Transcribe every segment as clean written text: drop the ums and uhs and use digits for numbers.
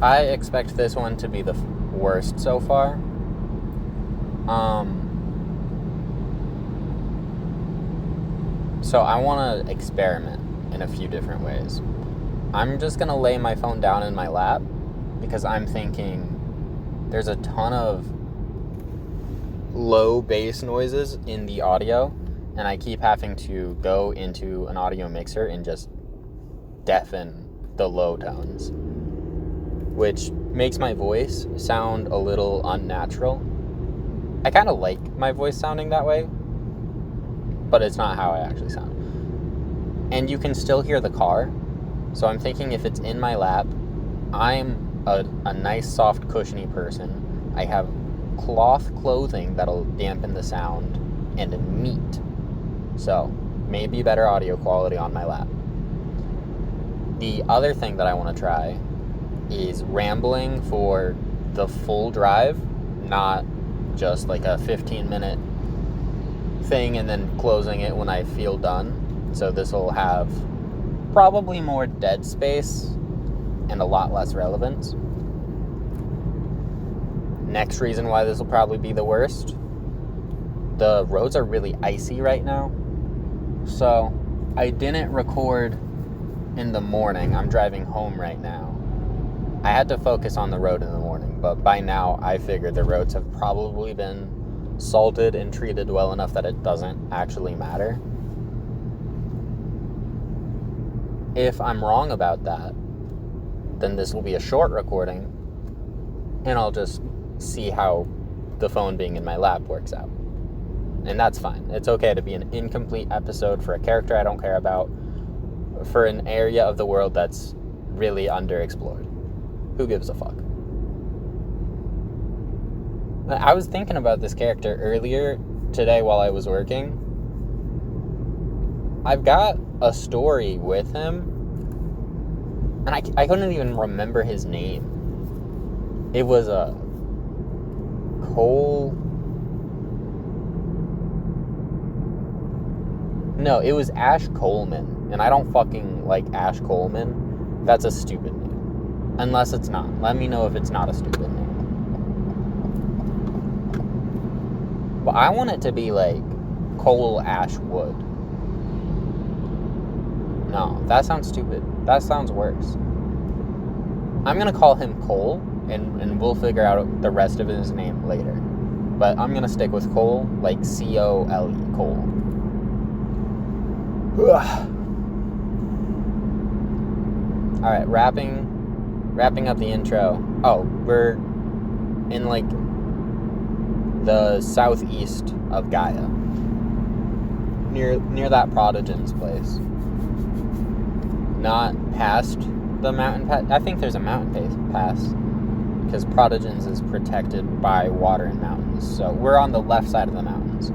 I expect this one to be the worst so far. So I want to experiment in a few different ways. I'm just going to lay my phone down in my lap because I'm thinking there's a ton of low bass noises in the audio, and I keep having to go into an audio mixer and just deafen the low tones, which makes my voice sound a little unnatural. I kind of like my voice sounding that way, but it's not how I actually sound. And you can still hear the car, so I'm thinking if it's in my lap, I'm a nice, soft, cushiony person. I have cloth clothing that'll dampen the sound, and a meat. So, maybe better audio quality on my lap. The other thing that I want to try is rambling for the full drive, not just like a 15-minute thing and then closing it when I feel done. So this will have probably more dead space and a lot less relevance. Next reason why this will probably be the worst: the roads are really icy right now. So I didn't record in the morning. I'm driving home right now. I had to focus on the road in the morning, but by now I figured the roads have probably been salted and treated well enough that it doesn't actually matter. If I'm wrong about that, then this will be a short recording, and I'll just see how the phone being in my lap works out. And that's fine. It's okay to be an incomplete episode for a character I don't care about, for an area of the world that's really underexplored. Who gives a fuck? I was thinking about this character earlier today while I was working. I've got a story with him, and I couldn't even remember his name. It was a Cole... No, it was Ash Coleman, and I don't fucking like Ash Coleman. That's a stupid name. Unless it's not. Let me know if it's not a stupid name. But I want it to be like Cole Ashwood. No, that sounds stupid. That sounds worse. I'm going to call him Cole, and we'll figure out the rest of his name later. But I'm going to stick with Cole, like C-O-L-E, Cole. Ugh. Alright, wrapping up the intro. Oh, we're in, like, the southeast of Gaia. Near that Prodigen's place. Not past the mountain pass. I think there's a mountain pass, because Prodigen's is protected by water and mountains. So we're on the left side of the mountains.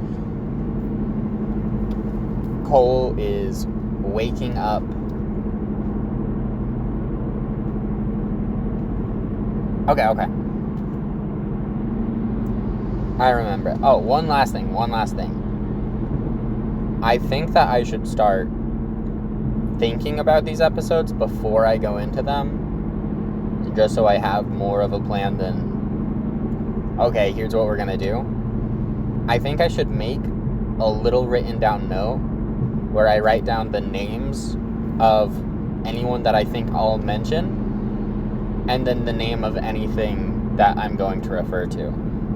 Cole is waking up. Okay. I remember. Oh, one last thing. I think that I should start thinking about these episodes before I go into them, just so I have more of a plan than, okay, here's what we're gonna do. I think I should make a little written down note where I write down the names of anyone that I think I'll mention, and then the name of anything that I'm going to refer to.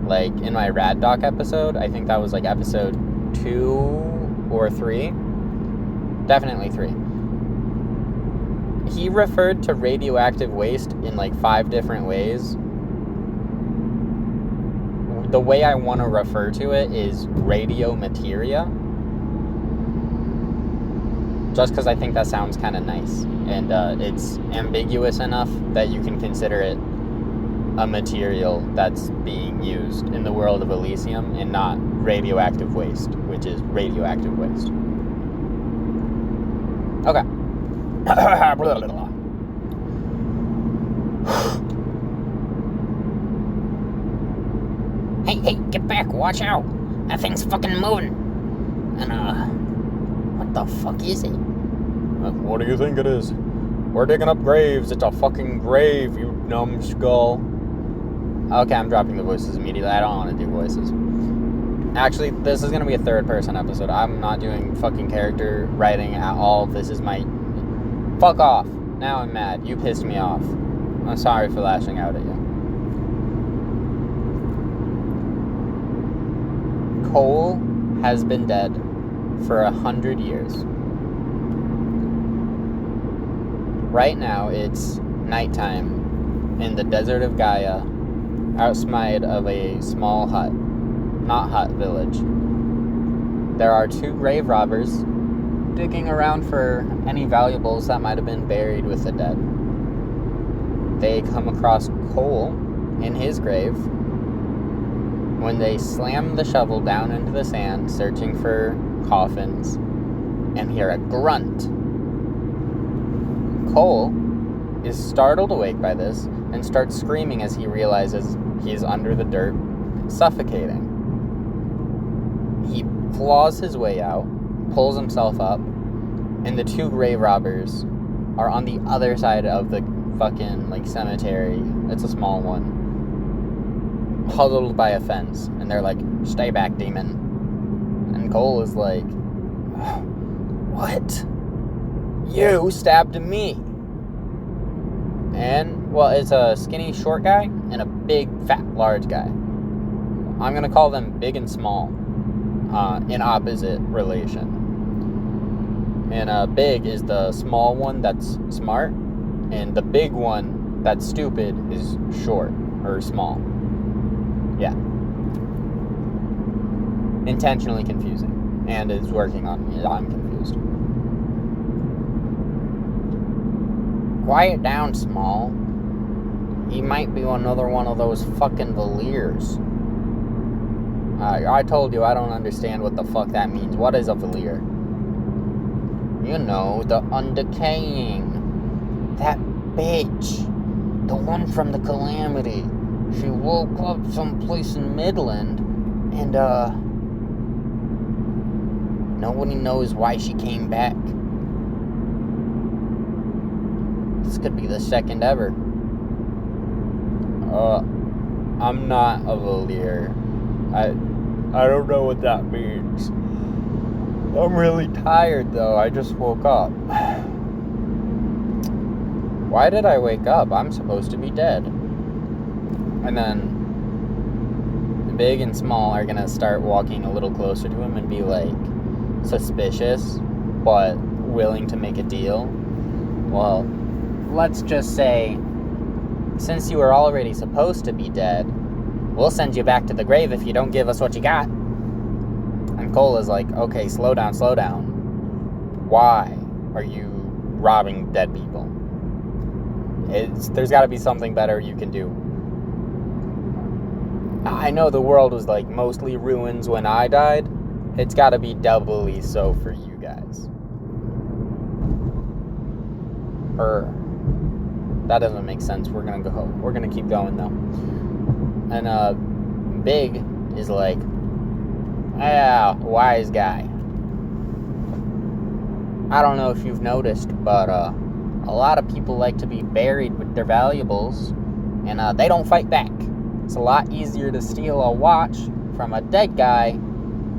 Like, in my Rad Doc episode, I think that was like episode 2 or 3. Definitely 3. He referred to radioactive waste in like 5 different ways. The way I want to refer to it is radiomateria. Just because I think that sounds kind of nice. And it's ambiguous enough that you can consider it a material that's being used in the world of Elysium and not radioactive waste, which is radioactive waste. Okay. Hey, get back, watch out. That thing's fucking moving. And, what the fuck is it? What do you think it is? We're digging up graves. It's a fucking grave, you Numbskull. Okay, I'm dropping the voices immediately. I don't want to do voices. Actually, this is going to be a third-person episode. I'm not doing fucking character writing at all. This is my... Fuck off. Now I'm mad. You pissed me off. I'm sorry for lashing out at you. Cole has been dead for 100 years. Right now, it's nighttime in the desert of Gaia, outside of a small hut. Not hut, village. There are 2 grave robbers digging around for any valuables that might have been buried with the dead. They come across Cole in his grave when they slam the shovel down into the sand, searching for coffins, and hear a grunt. Cole is startled awake by this and starts screaming as he realizes he is under the dirt, suffocating. He claws his way out, pulls himself up, and the 2 grave robbers are on the other side of the fucking, cemetery. It's a small one. Huddled by a fence. And they're like, "Stay back, demon." And Cole is like, "What? You stabbed me." And, well, it's a skinny, short guy and a big, fat, large guy. I'm going to call them big and small. In opposite relation. And big is the small one that's smart, and the big one that's stupid is short or small. Yeah. Intentionally confusing, and is working on me. I'm confused. Quiet down, small. He might be another one of those fucking Valiers. I told you I don't understand what the fuck that means. What is a Valier? You know, the undecaying. That bitch. The one from the Calamity. She woke up someplace in Midland, and, nobody knows why she came back. This could be the second ever. I'm not a Valier. I don't know what that means. I'm really tired, though. I just woke up. Why did I wake up? I'm supposed to be dead. And then the big and small are going to start walking a little closer to him and be, suspicious, but willing to make a deal. Well, let's just say, since you were already supposed to be dead, we'll send you back to the grave if you don't give us what you got. And Cole is like, okay, slow down. Why are you robbing dead people? There's got to be something better you can do. I know the world was, mostly ruins when I died. It's got to be doubly so for you guys. That doesn't make sense. We're going to go. We're going to keep going, though. And, Big is like, wise guy. I don't know if you've noticed, but, a lot of people like to be buried with their valuables, and, they don't fight back. It's a lot easier to steal a watch from a dead guy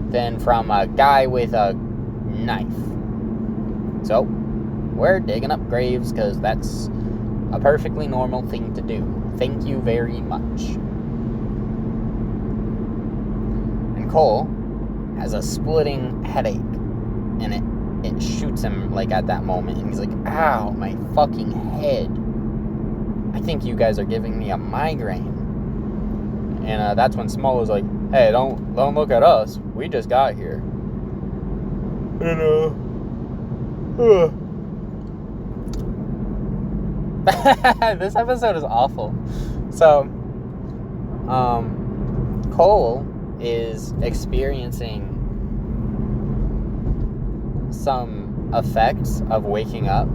than from a guy with a knife. So, we're digging up graves, because that's a perfectly normal thing to do. Thank you very much. Cole has a splitting headache, and it shoots him at that moment, and he's like, ow, my fucking head. I think you guys are giving me a migraine. And that's when Small was like, hey, don't look at us, we just got here. And this episode is awful. So Cole is experiencing some effects of waking up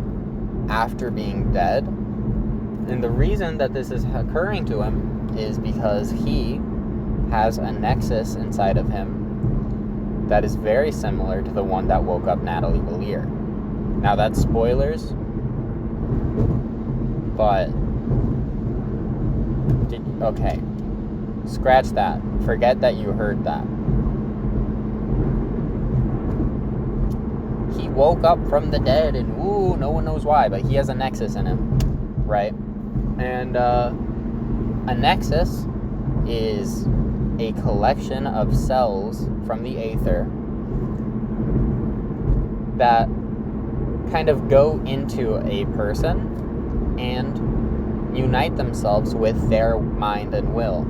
after being dead. And the reason that this is occurring to him is because he has a nexus inside of him that is very similar to the one that woke up Natalie Valier. Now, that's spoilers, but Okay. Scratch that. Forget that you heard that. He woke up from the dead and no one knows why, but he has a nexus in him, right? And a nexus is a collection of cells from the aether that kind of go into a person and unite themselves with their mind and will.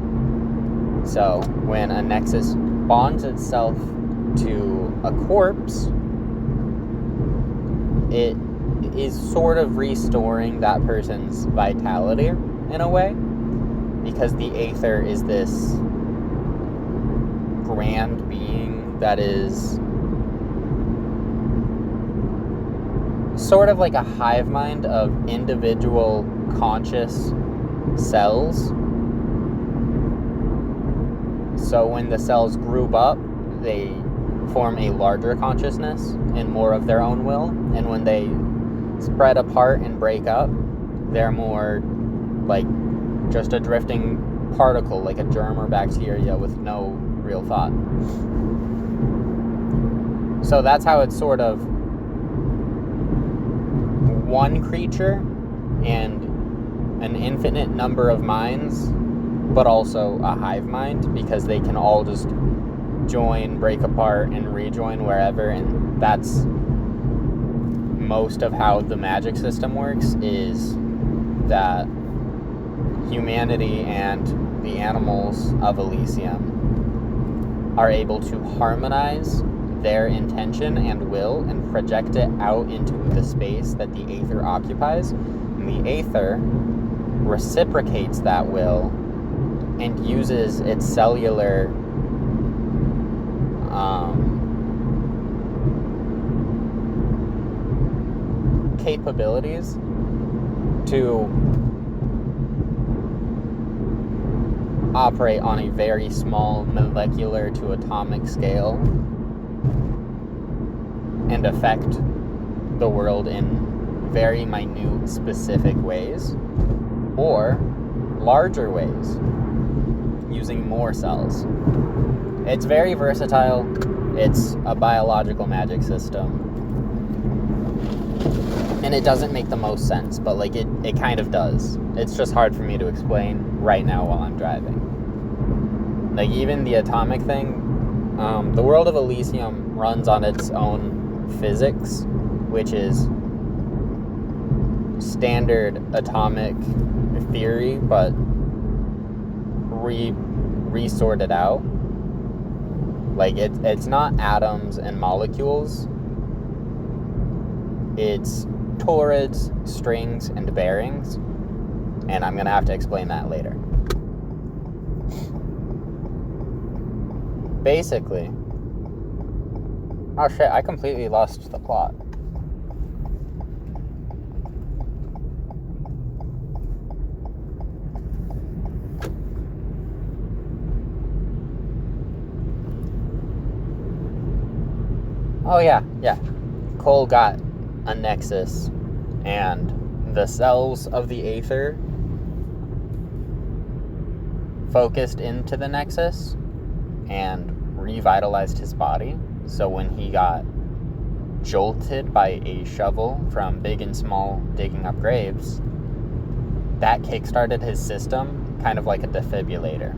So when a nexus bonds itself to a corpse, it is sort of restoring that person's vitality in a way, because the aether is this grand being that is sort of like a hive mind of individual conscious cells. So when the cells group up, they form a larger consciousness and more of their own will. And when they spread apart and break up, they're more like just a drifting particle, like a germ or bacteria with no real thought. So that's how it's sort of one creature and an infinite number of minds, but also a hive mind, because they can all just join, break apart, and rejoin wherever. And that's most of how the magic system works, is that humanity and the animals of Elysium are able to harmonize their intention and will and project it out into the space that the aether occupies. And the aether reciprocates that will and uses its cellular capabilities to operate on a very small molecular to atomic scale and affect the world in very minute, specific ways, or larger ways, using more cells. It's very versatile. It's a biological magic system. And it doesn't make the most sense, but like it kind of does. It's just hard for me to explain right now while I'm driving. Like even the atomic thing, the world of Elysium runs on its own physics, which is standard atomic theory, but resorted out. Like it's not atoms and molecules. It's torids, strings, and bearings. And I'm gonna have to explain that later. Basically, oh shit, I completely lost the plot. Oh yeah. Cole got a nexus, and the cells of the aether focused into the nexus and revitalized his body. So when he got jolted by a shovel from big and small digging up graves, that kickstarted his system, kind of like a defibrillator.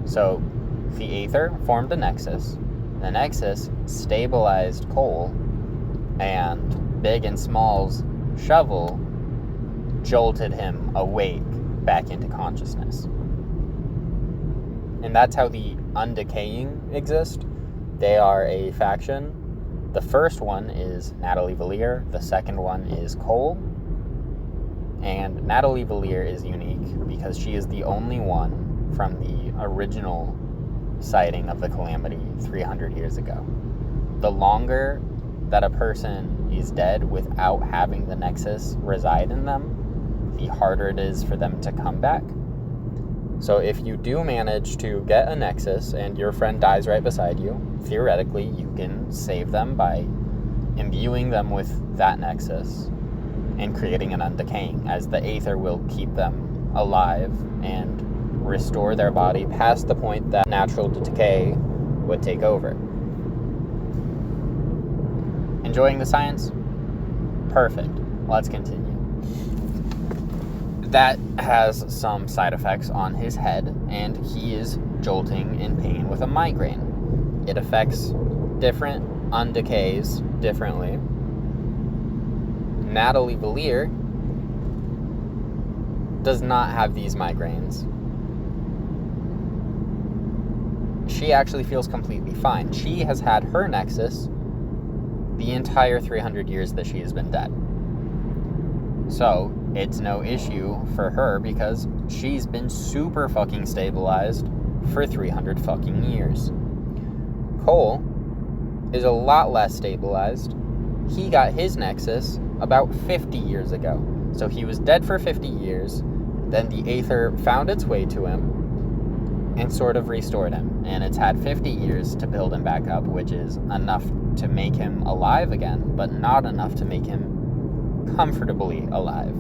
So the aether formed a nexus. The nexus stabilized Cole, and Big and Small's shovel jolted him awake back into consciousness. And that's how the Undecaying exist. They are a faction. The first one is Natalie Valier. The second one is Cole. And Natalie Valier is unique because she is the only one from the original sighting of the calamity 300 years ago. The longer that a person is dead without having the nexus reside in them, the harder it is for them to come back. So if you do manage to get a nexus and your friend dies right beside you, theoretically you can save them by imbuing them with that nexus and creating an undecaying, as the aether will keep them alive and restore their body past the point that natural decay would take over. Enjoying the science? Perfect. Let's continue. That has some side effects on his head, and he is jolting in pain with a migraine. It affects different undecays differently. Natalie Valier does not have these migraines. She actually feels completely fine. She has had her nexus the entire 300 years that she has been dead. So, it's no issue for her because she's been super fucking stabilized for 300 fucking years. Cole is a lot less stabilized. He got his nexus about 50 years ago. So he was dead for 50 years, then the Aether found its way to him and sort of restored him. And it's had 50 years to build him back up, which is enough to make him alive again, but not enough to make him comfortably alive.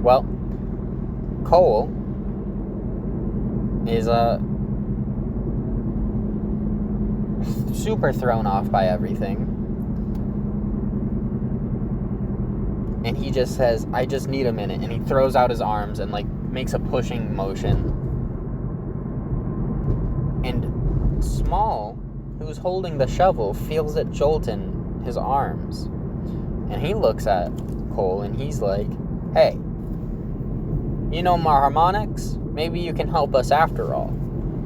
Well, Cole is super thrown off by everything. And he just says, I just need a minute. And he throws out his arms and makes a pushing motion. And Small, who's holding the shovel, feels it jolt in his arms. And he looks at Cole and he's like, hey, you know my harmonics? Maybe you can help us after all.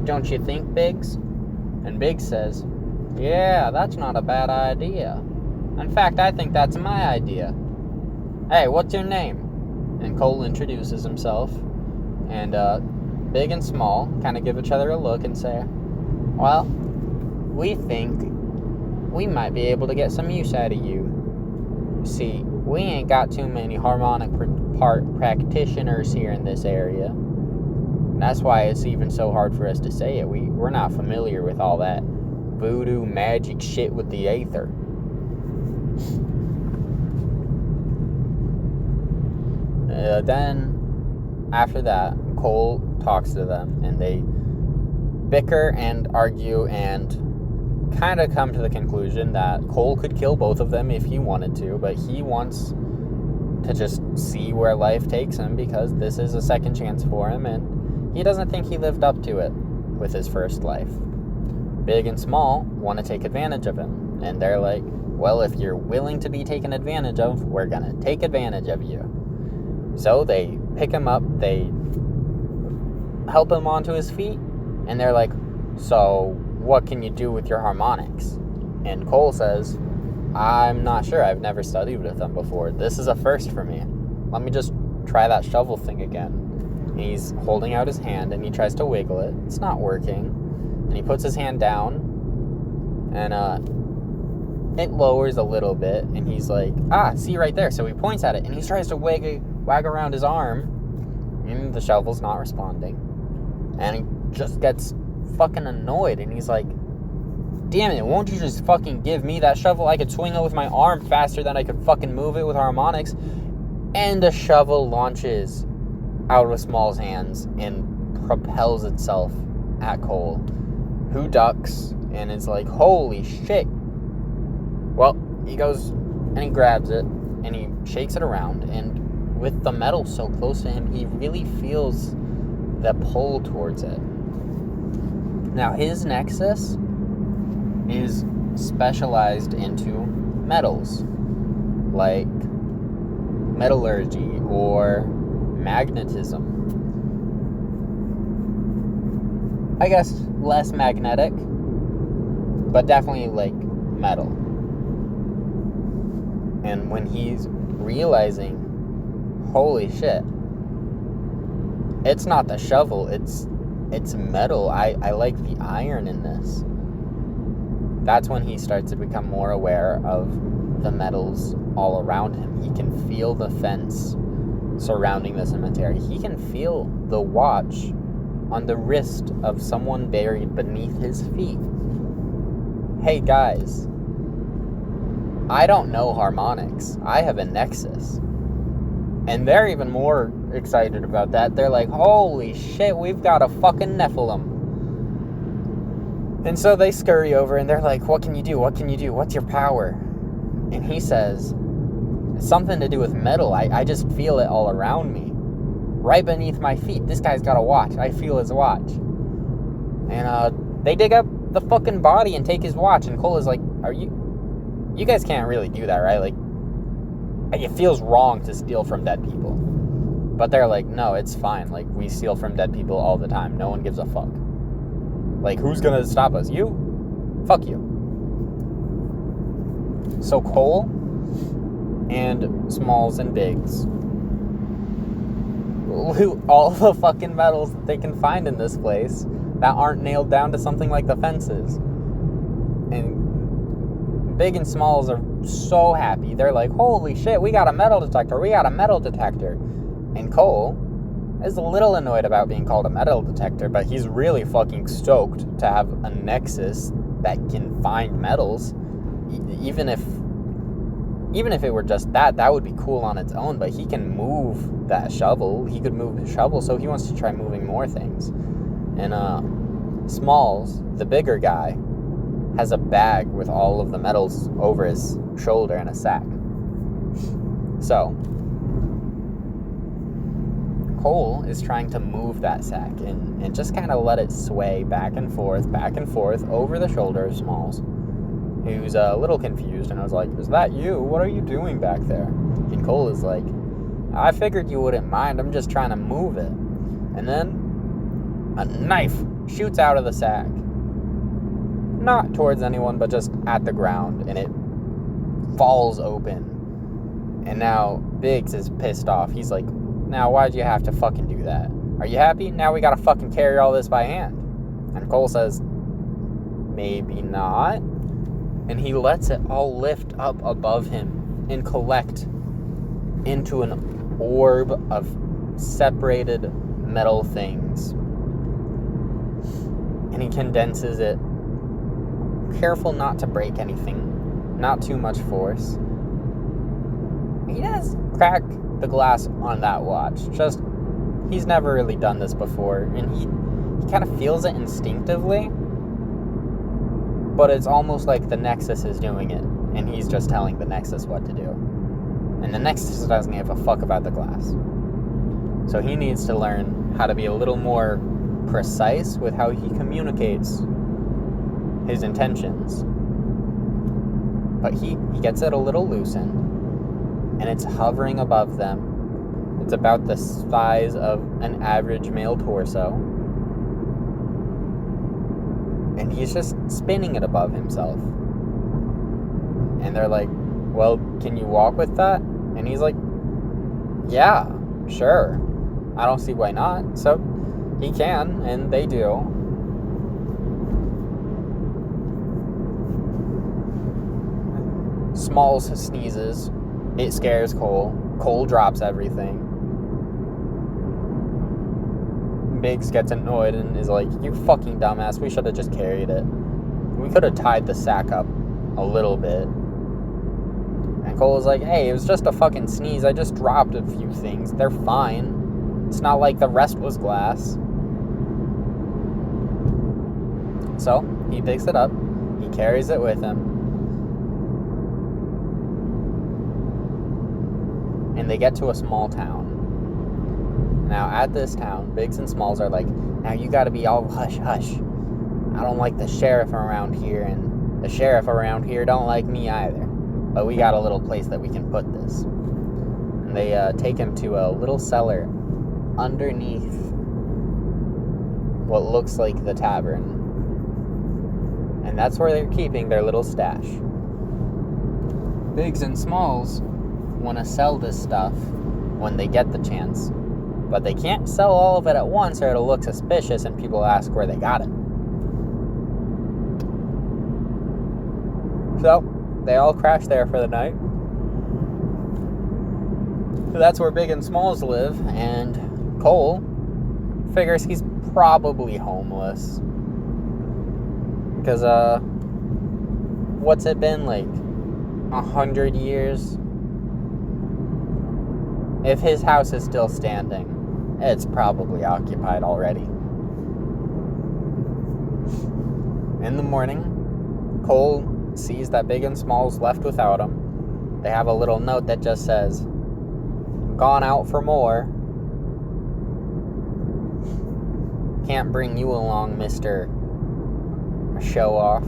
Don't you think, Biggs? And Biggs says, yeah, that's not a bad idea. In fact, I think that's my idea. Hey, what's your name? And Cole introduces himself. And Big and Small kind of give each other a look and say, well, we think we might be able to get some use out of you. See, we ain't got too many harmonic practitioners here in this area. And that's why it's even so hard for us to say it. We're not familiar with all that voodoo magic shit with the Aether. Then, after that, Cole talks to them, and they bicker and argue and kind of come to the conclusion that Cole could kill both of them if he wanted to, but he wants to just see where life takes him because this is a second chance for him, and he doesn't think he lived up to it with his first life. Big and Small want to take advantage of him, and they're like, well, if you're willing to be taken advantage of, we're gonna take advantage of you. So they pick him up, they help him onto his feet, and they're like, so what can you do with your harmonics? And Cole says, I'm not sure. I've never studied with them before. This is a first for me. Let me just try that shovel thing again. And he's holding out his hand, and he tries to wiggle it. It's not working. And he puts his hand down, and it lowers a little bit, and he's like, see right there. So he points at it, and he tries to wag around his arm, and the shovel's not responding. And he just gets fucking annoyed, and he's like, damn it, won't you just fucking give me that shovel? I could swing it with my arm faster than I could fucking move it with harmonics. And the shovel launches out of Small's hands and propels itself at Cole, who ducks and is like, holy shit. Well, he goes and he grabs it and he shakes it around, and with the metal so close to him, he really feels the pull towards it. Now, his nexus is specialized into metals, like metallurgy or magnetism. I guess less magnetic, but definitely like metal. And when he's realizing, holy shit, it's not the shovel, it's metal. I like the iron in this. That's when he starts to become more aware of the metals all around him. He can feel the fence surrounding the cemetery. He can feel the watch on the wrist of someone buried beneath his feet. Hey guys, I don't know harmonics. I have a nexus. And they're even more excited about that. They're like, holy shit, we've got a fucking Nephilim. And so they scurry over and they're like, what can you do? What can you do? What's your power? And he says, it's something to do with metal. I just feel it all around me. Right beneath my feet. This guy's got a watch. I feel his watch. And they dig up the fucking body and take his watch. And Cole is like, you guys can't really do that, right? Like, it feels wrong to steal from dead people. But they're like, no, it's fine. Like, we steal from dead people all the time. No one gives a fuck. Like, who's gonna stop us? You? Fuck you. So Cole and Smalls and Biggs loot all the fucking metals that they can find in this place that aren't nailed down to something like the fences. And Big and Smalls are so happy. They're like, holy shit, we got a metal detector. We got a metal detector. And Cole is a little annoyed about being called a metal detector, but he's really fucking stoked to have a nexus that can find metals. Even if it were just that would be cool on its own, but he can move that shovel. He could move the shovel, so he wants to try moving more things. And Smalls, the bigger guy, has a bag with all of the metals over his shoulder in a sack. So Cole is trying to move that sack and just kind of let it sway back and forth over the shoulder of Smalls, who's a little confused, and I was like, is that you? What are you doing back there? And Cole is like, I figured you wouldn't mind. I'm just trying to move it. And then a knife shoots out of the sack. Not towards anyone, but just at the ground, and it falls open. And now Biggs is pissed off. He's like, now why'd you have to fucking do that? Are you happy? Now we gotta fucking carry all this by hand. And Cole says, maybe not. And he lets it all lift up above him and collect into an orb of separated metal things. And he condenses it, careful not to break anything, not too much force. He does crack the glass on that watch. Just, he's never really done this before, and he kind of feels it instinctively, but it's almost like the Nexus is doing it, and he's just telling the Nexus what to do. And the Nexus doesn't give a fuck about the glass. So he needs to learn how to be a little more precise with how he communicates his intentions. But he gets it a little loosened, and it's hovering above them. It's about the size of an average male torso. And he's just spinning it above himself. And they're like, well, can you walk with that? And he's like, yeah, sure. I don't see why not. So he can, and they do. Smalls sneezes. It scares Cole. Cole drops everything. Biggs gets annoyed and is like, you fucking dumbass, we should have just carried it. We could have tied the sack up a little bit. And Cole was like, hey, it was just a fucking sneeze. I just dropped a few things. They're fine. It's not like the rest was glass. So, he picks it up. He carries it with him. And they get to a small town. Now, at this town, Biggs and Smalls are like, now you gotta be all hush-hush. I don't like the sheriff around here, and the sheriff around here don't like me either. But we got a little place that we can put this. And they take him to a little cellar underneath what looks like the tavern. And that's where they're keeping their little stash. Biggs and Smalls want to sell this stuff when they get the chance. But they can't sell all of it at once or it'll look suspicious and people ask where they got it. So, they all crash there for the night. So that's where Big and Smalls live, and Cole figures he's probably homeless. Because, what's it been like? 100 years, if his house is still standing, it's probably occupied already. In the morning, Cole sees that Big and Small's left without him. They have a little note that just says, "Gone out for more. Can't bring you along, Mr. Show Off."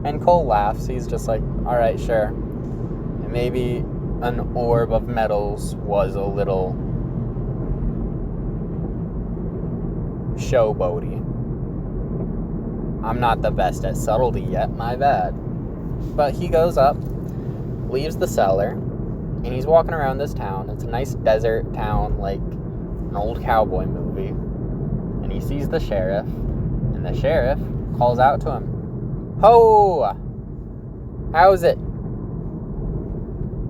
And Cole laughs. He's just like, alright, sure. And maybe an orb of metals was a little showboaty. I'm not the best at subtlety yet, my bad. But he goes up, leaves the cellar, and he's walking around this town. It's a nice desert town, like an old cowboy movie. And he sees the sheriff, and the sheriff calls out to him, "Ho! How's it?"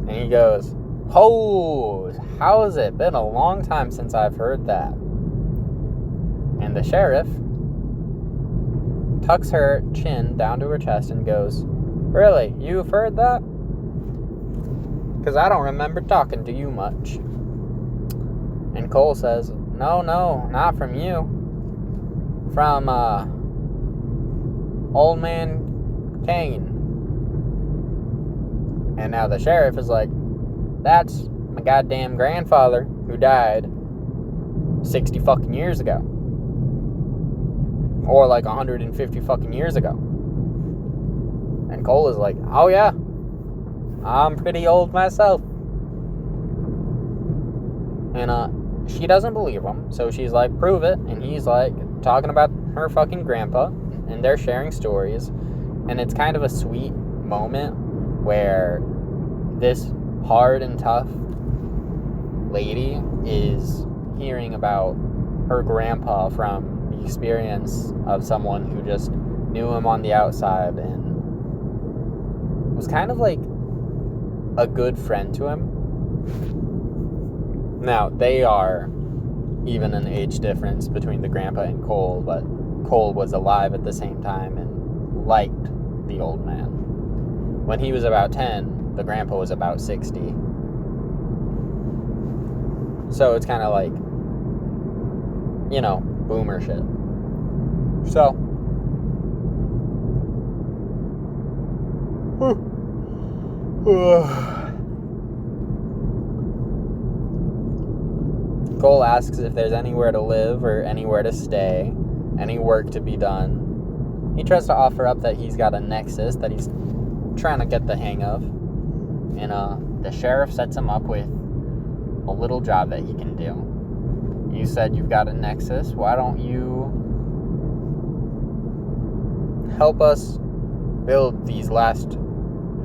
And he goes, "Ho! How's it? Been a long time since I've heard that." And the sheriff tucks her chin down to her chest and goes, "Really? You've heard that? Because I don't remember talking to you much." And Cole says, No, not from you. From, Old Man Kane." And now the sheriff is like, "That's my goddamn grandfather who died 60 fucking years ago. Or like 150 fucking years ago." And Cole is like, "Oh yeah, I'm pretty old myself." And she doesn't believe him, so she's like, "Prove it." And he's like talking about her fucking grandpa, and they're sharing stories. And it's kind of a sweet moment where this hard and tough lady is hearing about her grandpa from the experience of someone who just knew him on the outside and was kind of like a good friend to him. Now, they are even an age difference between the grandpa and Cole, but Cole was alive at the same time and liked the old man. When he was about 10, the grandpa was about 60. So it's kind of like, you know, boomer shit. So, Cole asks if there's anywhere to live or anywhere to stay, any work to be done. He tries to offer up that he's got a nexus that he's trying to get the hang of. And the sheriff sets him up with a little job that he can do. You said you've got a nexus. Why don't you help us build these last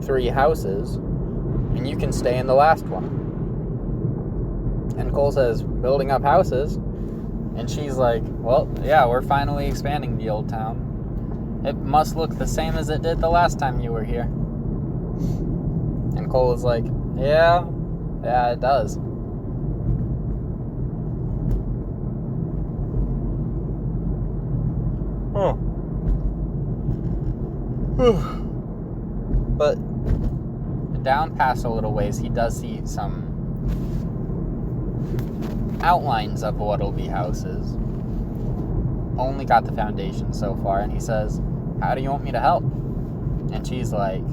3 houses, and you can stay in the last one? And Cole says, "Building up houses?" And she's like, "Well, yeah, we're finally expanding the old town. It must look the same as it did the last time you were here." And Cole is like, yeah, it does. But down past a little ways, he does see some outlines of what'll be houses. Only got the foundation so far, and he says, "How do you want me to help?" And she's like,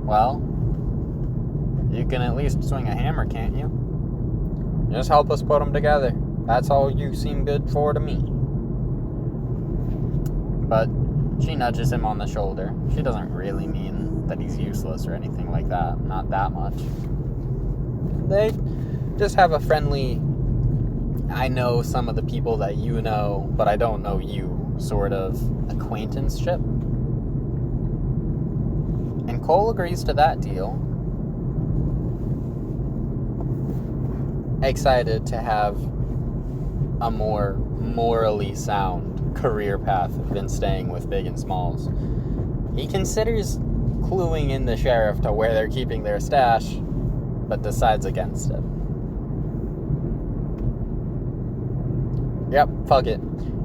"Well, you can at least swing a hammer, can't you? Just help us put them together. That's all you seem good for to me." But she nudges him on the shoulder. She doesn't really mean that he's useless or anything like that. Not that much. They just have a friendly, I know some of the people that you know, but I don't know you, sort of acquaintanceship. And Cole agrees to that deal. Excited to have a more morally sound career path than staying with Big and Smalls. He considers cluing in the sheriff to where they're keeping their stash, but decides against it. Yep, fuck it.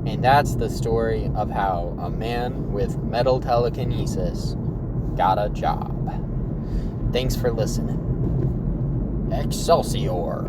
And that's the story of how a man with metal telekinesis got a job. Thanks for listening. Excelsior.